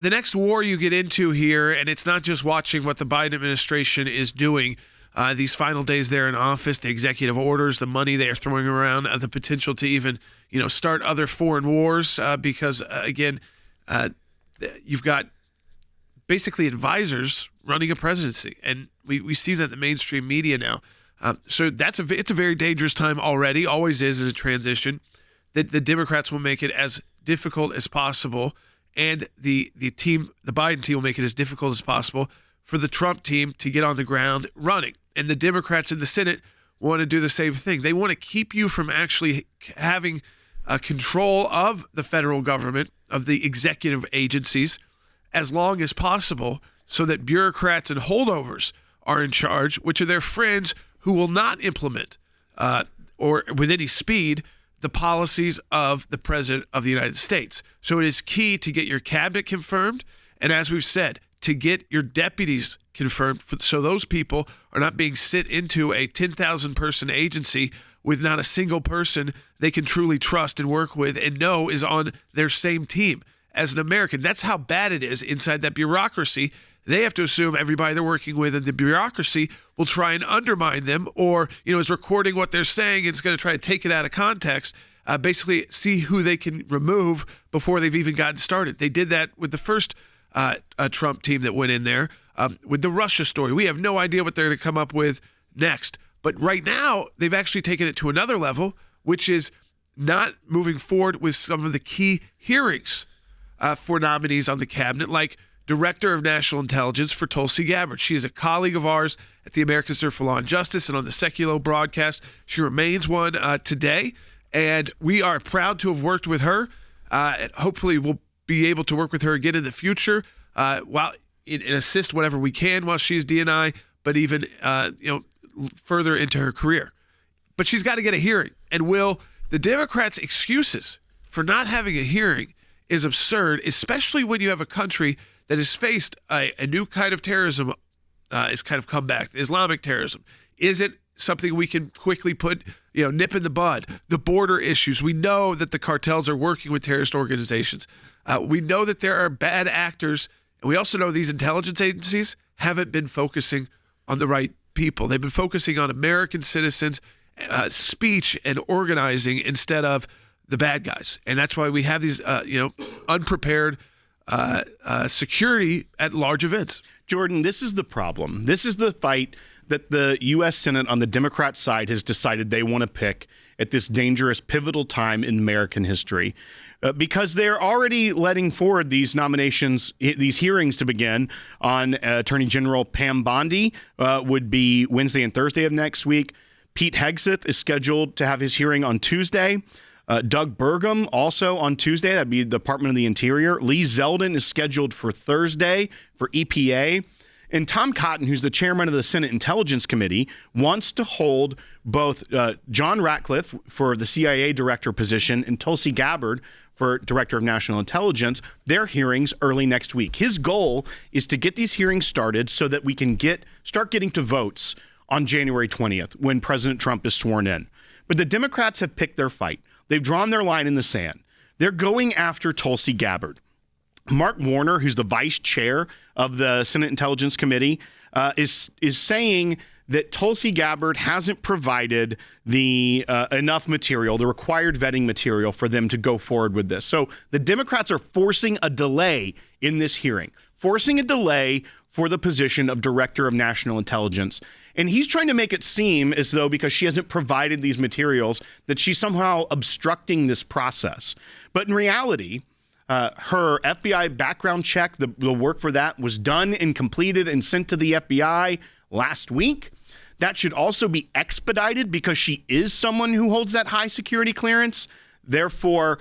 the next war you get into here, and it's not just watching what the Biden administration is doing these final days there in office, the executive orders, the money they are throwing around, the potential to even, start other foreign wars because, again, you've got basically advisors running a presidency. And we see that in the mainstream media now. So it's a very dangerous time already, always is in a transition, that the Democrats will make it as difficult as possible, and the Biden team will make it as difficult as possible for the Trump team to get on the ground running. And the Democrats in the Senate want to do the same thing. They want to keep you from actually having control of the federal government, of the executive agencies, as long as possible, so that bureaucrats and holdovers are in charge, which are their friends who will not implement or with any speed the policies of the President of the United States. So it is key to get your cabinet confirmed, and as we've said, to get your deputies confirmed so those people are not being sent into a 10,000-person agency with not a single person they can truly trust and work with and know is on their same team as an American. That's how bad it is inside that bureaucracy. They have to assume everybody they're working with in the bureaucracy will try and undermine them or, is recording what they're saying and is going to try to take it out of context, basically see who they can remove before they've even gotten started. They did that with the first Trump team that went in there with the Russia story. We have no idea what they're going to come up with next. But right now, they've actually taken it to another level, which is not moving forward with some of the key hearings for nominees on the cabinet, like Director of National Intelligence for Tulsi Gabbard. She is a colleague of ours at the American Center for Law and Justice and on the Secular broadcast. She remains one today, and we are proud to have worked with her. And hopefully, we'll be able to work with her again in the future, while and assist whatever we can while she's DNI, but even further into her career. But she's got to get a hearing. And the Democrats' excuses for not having a hearing is absurd, especially when you have a country that has faced a new kind of terrorism is kind of come back. Islamic terrorism isn't something we can quickly put, nip in the bud. The border issues. We know that the cartels are working with terrorist organizations. We know that there are bad actors. And we also know these intelligence agencies haven't been focusing on the right people. They've been focusing on American citizens, speech and organizing instead of the bad guys. And that's why we have these, unprepared security at large events. Jordan, this is the problem. This is the fight that the U.S. Senate on the Democrat side has decided they want to pick at this dangerous, pivotal time in American history. Because they're already letting forward these nominations, these hearings to begin on Attorney General Pam Bondi would be Wednesday and Thursday of next week. Pete Hegseth is scheduled to have his hearing on Tuesday. Doug Burgum also on Tuesday. That'd be Department of the Interior. Lee Zeldin is scheduled for Thursday for EPA. And Tom Cotton, who's the chairman of the Senate Intelligence Committee, wants to hold both John Ratcliffe for the CIA director position and Tulsi Gabbard for Director of National Intelligence, their hearings early next week. His goal is to get these hearings started so that we can start getting to votes on January 20th when President Trump is sworn in. But the Democrats have picked their fight. They've drawn their line in the sand. They're going after Tulsi Gabbard. Mark Warner, who's the vice chair of the Senate Intelligence Committee, is saying that Tulsi Gabbard hasn't provided the enough material, the required vetting material for them to go forward with this. So the Democrats are forcing a delay in this hearing, forcing a delay for the position of Director of National Intelligence. And he's trying to make it seem as though because she hasn't provided these materials that she's somehow obstructing this process. But in reality, her FBI background check, the work for that was done and completed and sent to the FBI last week. That should also be expedited because she is someone who holds that high security clearance. Therefore,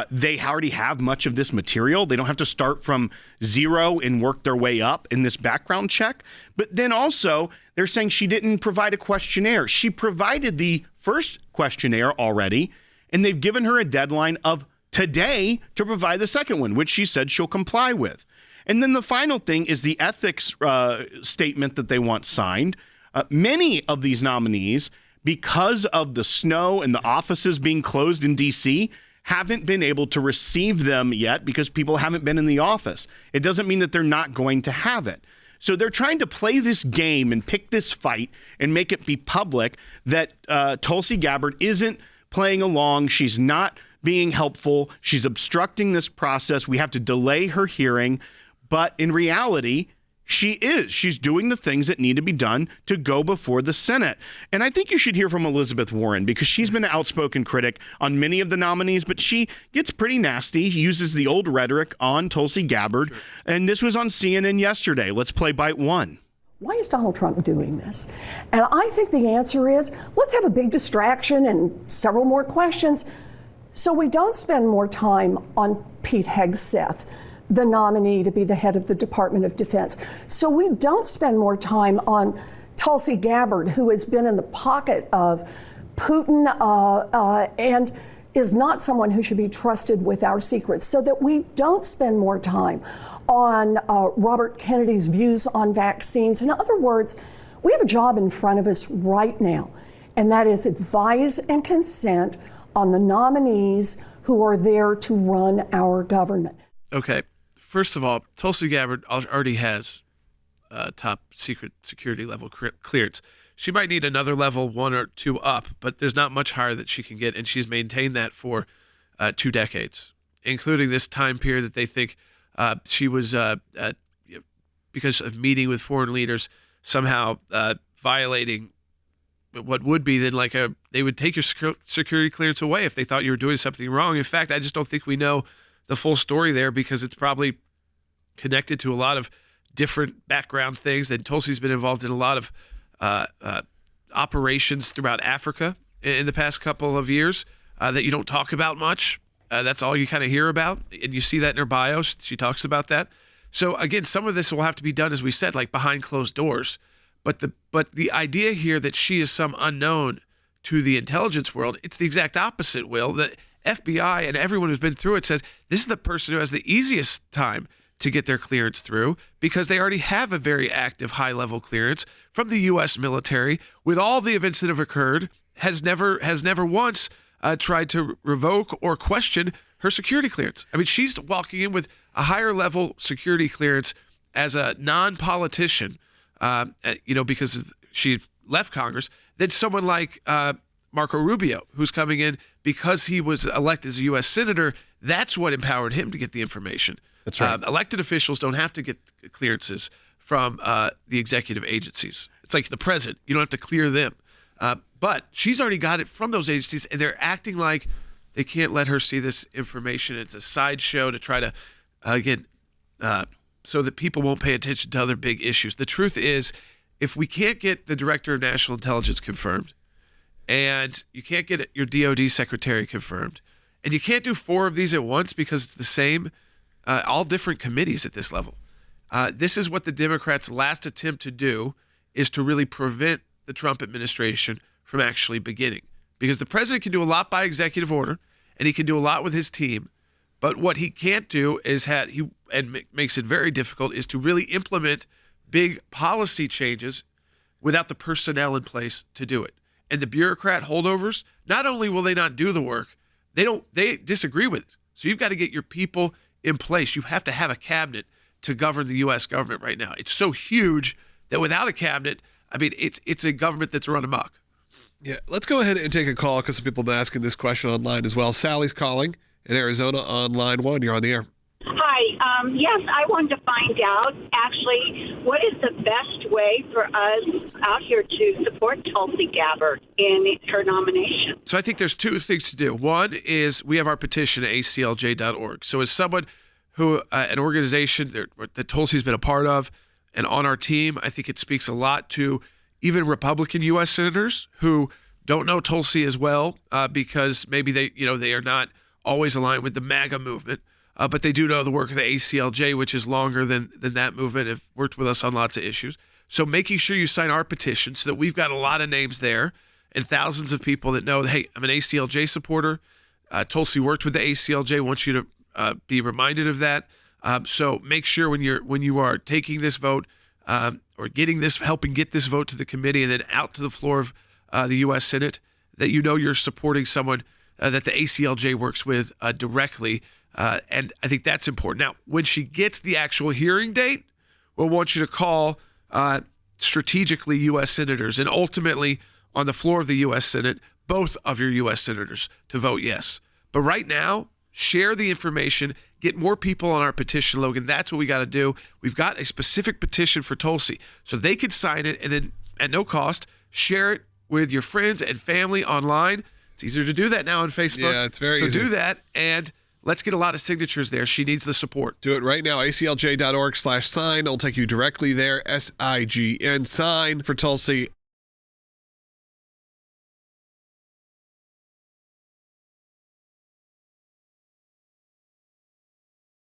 they already have much of this material. They don't have to start from zero and work their way up in this background check. But then also, they're saying she didn't provide a questionnaire. She provided the first questionnaire already, and they've given her a deadline of today to provide the second one, which she said she'll comply with. And then the final thing is the ethics statement that they want signed. Many of these nominees, because of the snow and the offices being closed in D.C., haven't been able to receive them yet because people haven't been in the office. It doesn't mean that they're not going to have it. So they're trying to play this game and pick this fight and make it be public that Tulsi Gabbard isn't playing along. She's not being helpful. She's obstructing this process. We have to delay her hearing. But in reality, she is. She's doing the things that need to be done to go before the Senate. And I think you should hear from Elizabeth Warren because she's been an outspoken critic on many of the nominees, but she gets pretty nasty, uses the old rhetoric on Tulsi Gabbard. Sure. And this was on CNN yesterday. Let's play bite one. Why is Donald Trump doing this? And I think the answer is, let's have a big distraction and several more questions so we don't spend more time on Pete Hegseth, the nominee to be the head of the Department of Defense. So we don't spend more time on Tulsi Gabbard, who has been in the pocket of Putin and is not someone who should be trusted with our secrets, so that we don't spend more time on Robert Kennedy's views on vaccines. In other words, we have a job in front of us right now, and that is advise and consent on the nominees who are there to run our government. Okay. First of all, Tulsi Gabbard already has top secret security level clearance. She might need another level 1 or 2 up, but there's not much higher that she can get, and she's maintained that for 2 decades, including this time period that they think she was, because of meeting with foreign leaders, somehow violating what would be then they would take your security clearance away if they thought you were doing something wrong. In fact, I just don't think we know the full story there because it's probably connected to a lot of different background things. And Tulsi's been involved in a lot of operations throughout Africa in the past couple of years that you don't talk about much. That's all you kind of hear about. And you see that in her bio. She talks about that. So again, some of this will have to be done, as we said, like behind closed doors. But the idea here that she is some unknown to the intelligence world, it's the exact opposite, Will. The FBI and everyone who's been through it says this is the person who has the easiest time to get their clearance through because they already have a very active high-level clearance from the U.S. military. With all the events that have occurred, has never once tried to revoke or question her security clearance. I mean, she's walking in with a higher-level security clearance as a non-politician, because she left Congress, than someone like Marco Rubio, who's coming in because he was elected as a U.S. senator. That's what empowered him to get the information. That's right. Elected officials don't have to get clearances from the executive agencies. It's like the president. You don't have to clear them. But she's already got it from those agencies, and they're acting like they can't let her see this information. It's a sideshow to try to, so that people won't pay attention to other big issues. The truth is, if we can't get the Director of National Intelligence confirmed, and you can't get your DOD Secretary confirmed, and you can't do 4 of these at once because it's the same, all different committees at this level. This is what the Democrats' last attempt to do is to really prevent the Trump administration from actually beginning. Because the president can do a lot by executive order, and he can do a lot with his team, but what he can't do is makes it very difficult is to really implement big policy changes without the personnel in place to do it. And the bureaucrat holdovers, not only will they not do the work, they disagree with it. So you've got to get your people in place. You have to have a cabinet to govern the U.S. government right now. It's so huge that without a cabinet, I mean, it's a government that's run amok. Yeah, let's go ahead and take a call because some people have been asking this question online as well. Sally's calling in Arizona on line 1. You're on the air. Hi. Yes, I wanted to find out, actually, what is the best way for us out here to support Tulsi Gabbard in her nomination? So I think there's 2 things to do. One is we have our petition at aclj.org. So as someone who, an organization that Tulsi's been a part of and on our team, I think it speaks a lot to even Republican U.S. senators who don't know Tulsi as well because maybe they are not always aligned with the MAGA movement. But they do know the work of the ACLJ, which is longer than that movement, have worked with us on lots of issues. So making sure you sign our petition so that we've got a lot of names there and thousands of people that know, hey, I'm an ACLJ supporter. Tulsi worked with the ACLJ. I want you to be reminded of that. So make sure when you are taking this vote or helping get this vote to the committee and then out to the floor of the U.S. Senate, that you know you're supporting someone that the ACLJ works with directly. And I think that's important. Now, when she gets the actual hearing date, we'll want you to call strategically U.S. senators and ultimately on the floor of the U.S. Senate, both of your U.S. senators to vote yes. But right now, share the information, get more people on our petition, Logan. That's what we got to do. We've got a specific petition for Tulsi, so they could sign it and then at no cost, share it with your friends and family online. It's easier to do that now on Facebook. Yeah, it's very easy. So do that, and let's get a lot of signatures there. She needs the support. Do it right now. ACLJ.org/sign. It'll take you directly there. SIGN, sign for Tulsi.